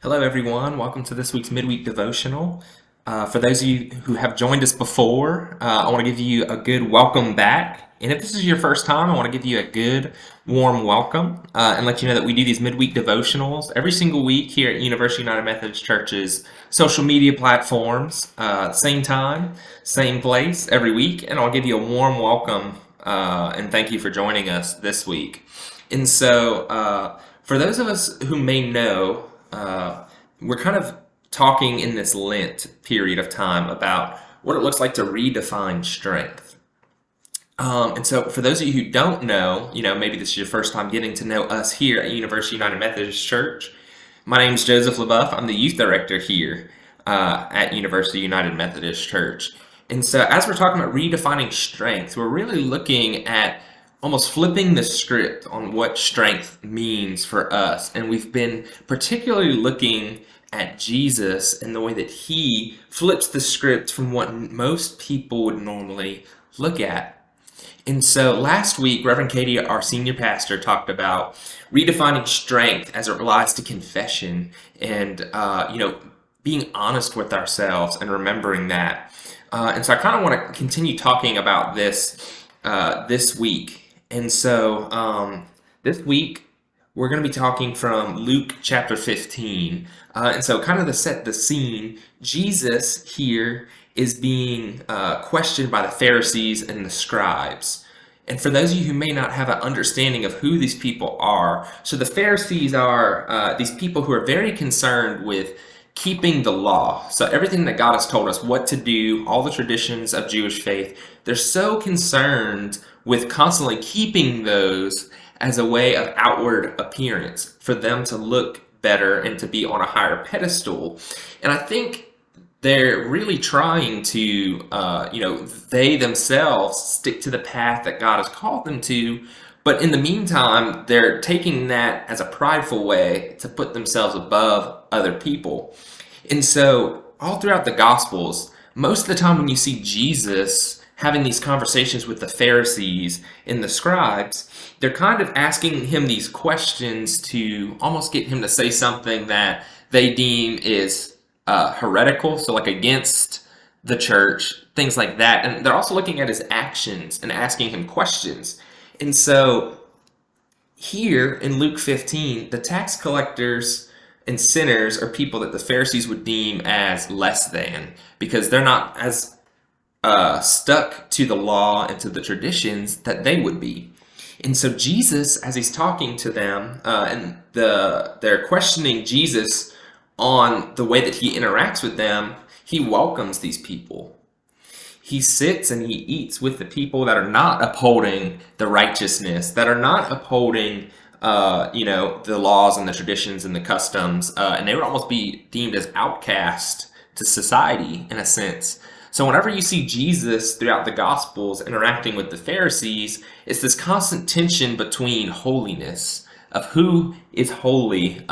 Hello, everyone. Welcome to this week's midweek devotional. For those of you who have joined us before, I want to give you a good welcome back. And if this is your first time, I want to give you a good, warm welcome and let you know that we do these midweek devotionals every single week here at University United Methodist Church's social media platforms. Same time, same place every week. And I'll give you a warm welcome and thank you for joining us this week. And so, for those of us who may know, we're kind of talking in this Lent period of time about what it looks like to redefine strength. And so for those of you who don't know, maybe this is your first time getting to know us here at University United Methodist Church. My name is Joseph LeBoeuf. I'm the youth director here at University United Methodist Church. And so as we're talking about redefining strength, we're really looking at almost flipping the script on what strength means for us. And we've been particularly looking at Jesus and the way that he flips the script from what most people would normally look at. And so last week, Reverend Katie, our senior pastor, talked about redefining strength as it relates to confession and, being honest with ourselves and remembering that. And so I kind of want to continue talking about this this week. And so this week, we're going to be talking from Luke chapter 15. And so kind of to set the scene, Jesus here is being questioned by the Pharisees and the scribes. And for those of you who may not have an understanding of who these people are, so the Pharisees are these people who are very concerned with keeping the law. So everything that God has told us what to do, all the traditions of Jewish faith, they're so concerned with constantly keeping those as a way of outward appearance for them to look better and to be on a higher pedestal. And I think they're really trying to, they themselves stick to the path that God has called them to. But in the meantime, they're taking that as a prideful way to put themselves above other people. And so all throughout the Gospels, most of the time when you see Jesus having these conversations with the Pharisees and the scribes, they're kind of asking him these questions to almost get him to say something that they deem is heretical, so like against the church, things like that. And they're also looking at his actions and asking him questions. And so here in Luke 15, the tax collectors and sinners are people that the Pharisees would deem as less than, because they're not as stuck to the law and to the traditions that they would be. And so Jesus, as he's talking to them, and they're questioning Jesus on the way that he interacts with them, he welcomes these people. He sits and he eats with the people that are not upholding the righteousness, that are not upholding, the laws and the traditions and the customs, and they would almost be deemed as outcast to society in a sense. So whenever you see Jesus throughout the Gospels interacting with the Pharisees, it's this constant tension between holiness, of who is holy.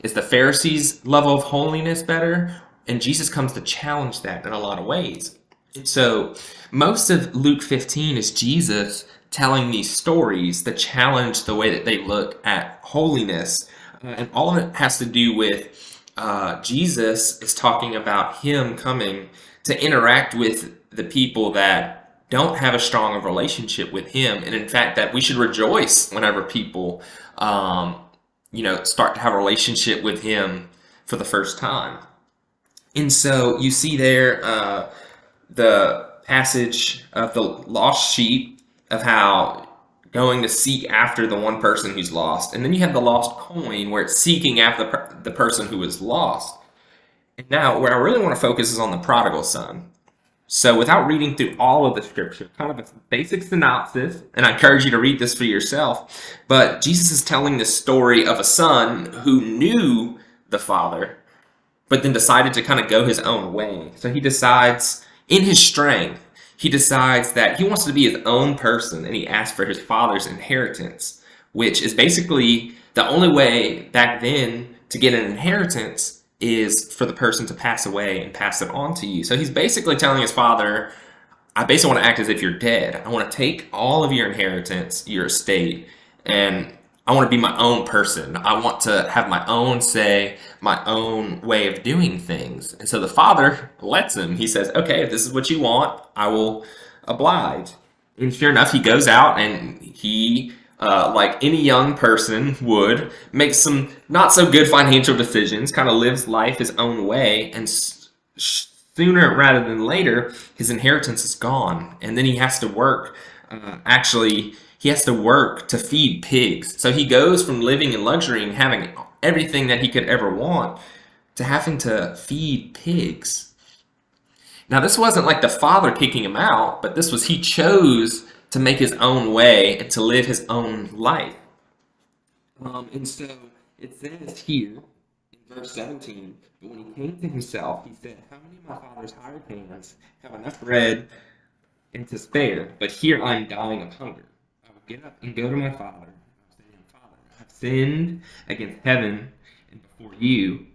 Is the Pharisees' level of holiness better? And Jesus comes to challenge that in a lot of ways. And so most of Luke 15 is Jesus telling these stories that challenge the way that they look at holiness. And all of it has to do with Jesus is talking about him coming to interact with the people that don't have a strong relationship with him. And in fact, that we should rejoice whenever people, start to have a relationship with him for the first time. And so you see there the passage of the lost sheep, of how going to seek after the one person who's lost. And then you have the lost coin, where it's seeking after the person who is lost. And now, where I really want to focus is on the prodigal son. So without reading through all of the scripture, kind of a basic synopsis, and I encourage you to read this for yourself, but Jesus is telling the story of a son who knew the father, but then decided to kind of go his own way. So he decides, in his strength, he decides that he wants to be his own person, and he asks for his father's inheritance, which is basically the only way back then to get an inheritance is for the person to pass away and pass it on to you. So he's basically telling his father, I basically want to act as if you're dead. I want to take all of your inheritance, your estate, and I want to be my own person. I want to have my own say, my own way of doing things. And so the father lets him. He says, okay, if this is what you want, I will oblige. And sure enough, he goes out and he, like any young person would, makes some not so good financial decisions, kind of lives life his own way. And sooner rather than later, his inheritance is gone. And then he has to work. He has to work to feed pigs. So he goes from living in luxury and having everything that he could ever want to having to feed pigs. Now, this wasn't like the father kicking him out, but this was he chose to make his own way and to live his own life. And so it says here in verse 17, but when he came to himself, he said, how many of my father's hired hands have enough bread and to spare, but here I am dying of hunger. I will get up and go to my father. I will say to him, Father, I have sinned against heaven and before you.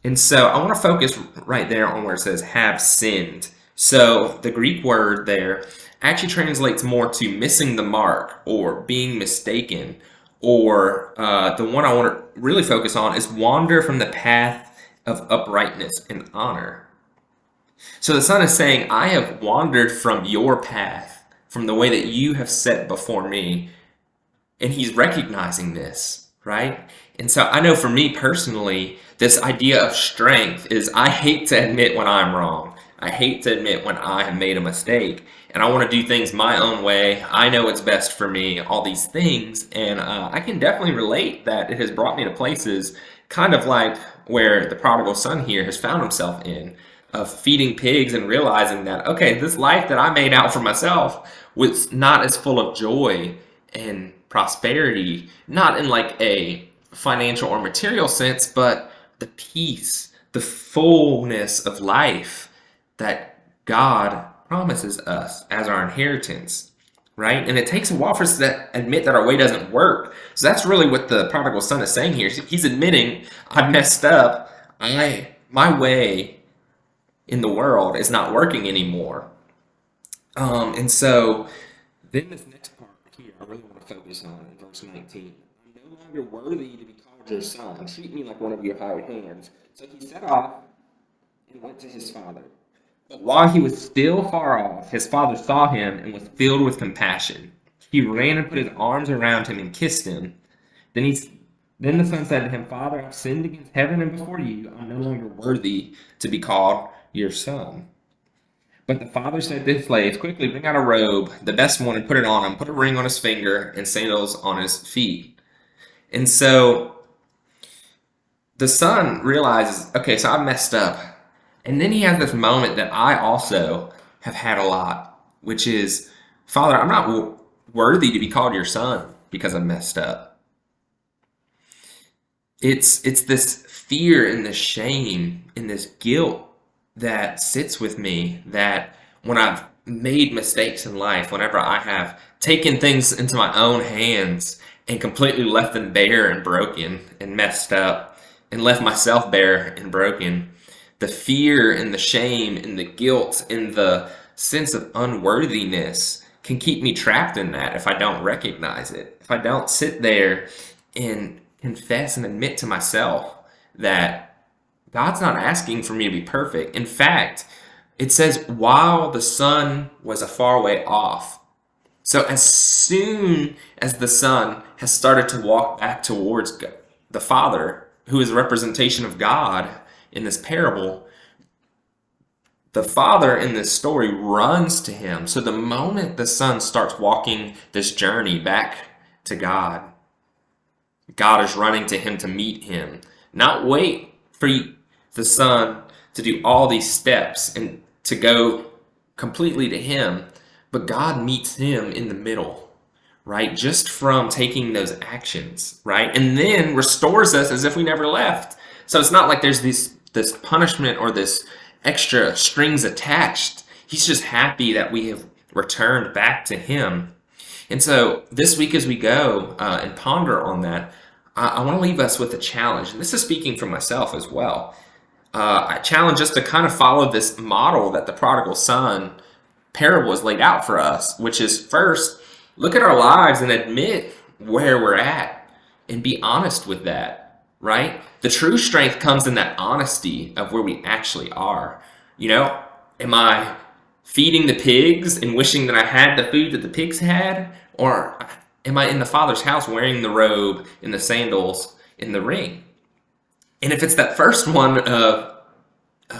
And so I want to focus right there on where it says have sinned. So the Greek word there actually translates more to missing the mark or being mistaken. Or the one I want to really focus on is wander from the path of uprightness and honor. So the son is saying, I have wandered from your path, from the way that you have set before me. And he's recognizing this, right? And so I know for me personally, this idea of strength is I hate to admit when I'm wrong. I hate to admit when I have made a mistake. And I want to do things my own way. I know what's best for me, all these things. And I can definitely relate that it has brought me to places kind of like where the prodigal son here has found himself in, of feeding pigs and realizing that, okay, this life that I made out for myself was not as full of joy and prosperity, not in like a financial or material sense, but the peace, the fullness of life that God promises us as our inheritance, right? And it takes a while for us to admit that our way doesn't work. So that's really what the prodigal son is saying here. He's admitting, I messed up. My way in the world is not working anymore. And so then this next part here, I really want to focus on in verse 19. I'm no longer worthy to be called your son. Treat me like one of your hired hands. So he set off and went to his father. But while he was still far off, his father saw him and was filled with compassion. He ran and put his arms around him and kissed him. Then the son said to him, Father, I've sinned against heaven and before you. I'm no longer worthy to be called your son. But the father said to his slaves, quickly bring out a robe, the best one, and put it on him. Put a ring on his finger and sandals on his feet. And so the son realizes, okay, so I messed up. And then he has this moment that I also have had a lot, which is, Father, I'm not worthy to be called your son because I messed up. It's this fear and this shame and this guilt that sits with me, that when I've made mistakes in life, whenever I have taken things into my own hands and completely left them bare and broken and messed up and left myself bare and broken, the fear and the shame and the guilt and the sense of unworthiness can keep me trapped in that if I don't recognize it. If I don't sit there and confess and admit to myself that God's not asking for me to be perfect. In fact, it says, while the son was a far way off. So as soon as the son has started to walk back towards the father, who is a representation of God in this parable, the father in this story runs to him. So the moment the son starts walking this journey back to God, God is running to him to meet him. Not wait for the son to do all these steps and to go completely to him, but God meets him in the middle, right? Just from taking those actions, right? And then restores us as if we never left. So it's not like there's this punishment or this extra strings attached. He's just happy that we have returned back to him. And so this week as we go and ponder on that, I want to leave us with a challenge. And this is speaking for myself as well. I challenge us to kind of follow this model that the prodigal son parable has laid out for us, which is first, look at our lives and admit where we're at and be honest with that, right? The true strength comes in that honesty of where we actually are. Am I feeding the pigs and wishing that I had the food that the pigs had? Or am I in the Father's house wearing the robe and the sandals in the ring? And if it's that first one of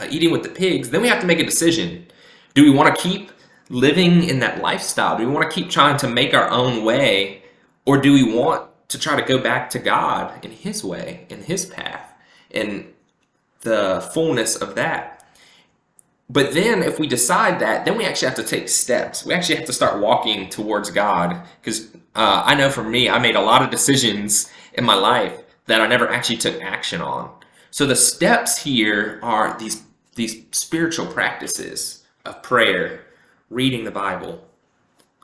eating with the pigs, then we have to make a decision. Do we want to keep living in that lifestyle? Do we want to keep trying to make our own way? Or do we want to try to go back to God in His way, in His path, and the fullness of that? But then if we decide that, then we actually have to take steps. We actually have to start walking towards God. Because I know for me, I made a lot of decisions in my life that I never actually took action on. So the steps here are these spiritual practices of prayer, reading the Bible,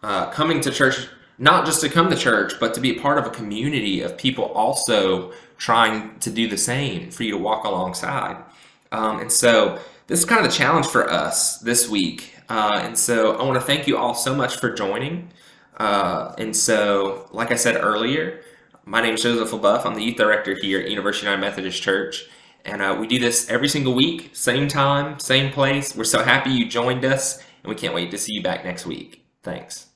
coming to church, not just to come to church, but to be a part of a community of people also trying to do the same for you to walk alongside. And so this is kind of the challenge for us this week. And so I want to thank you all so much for joining. And so, like I said earlier, my name is Joseph LeBoeuf. I'm the youth director here at University United Methodist Church. And we do this every single week, same time, same place. We're so happy you joined us, and we can't wait to see you back next week. Thanks.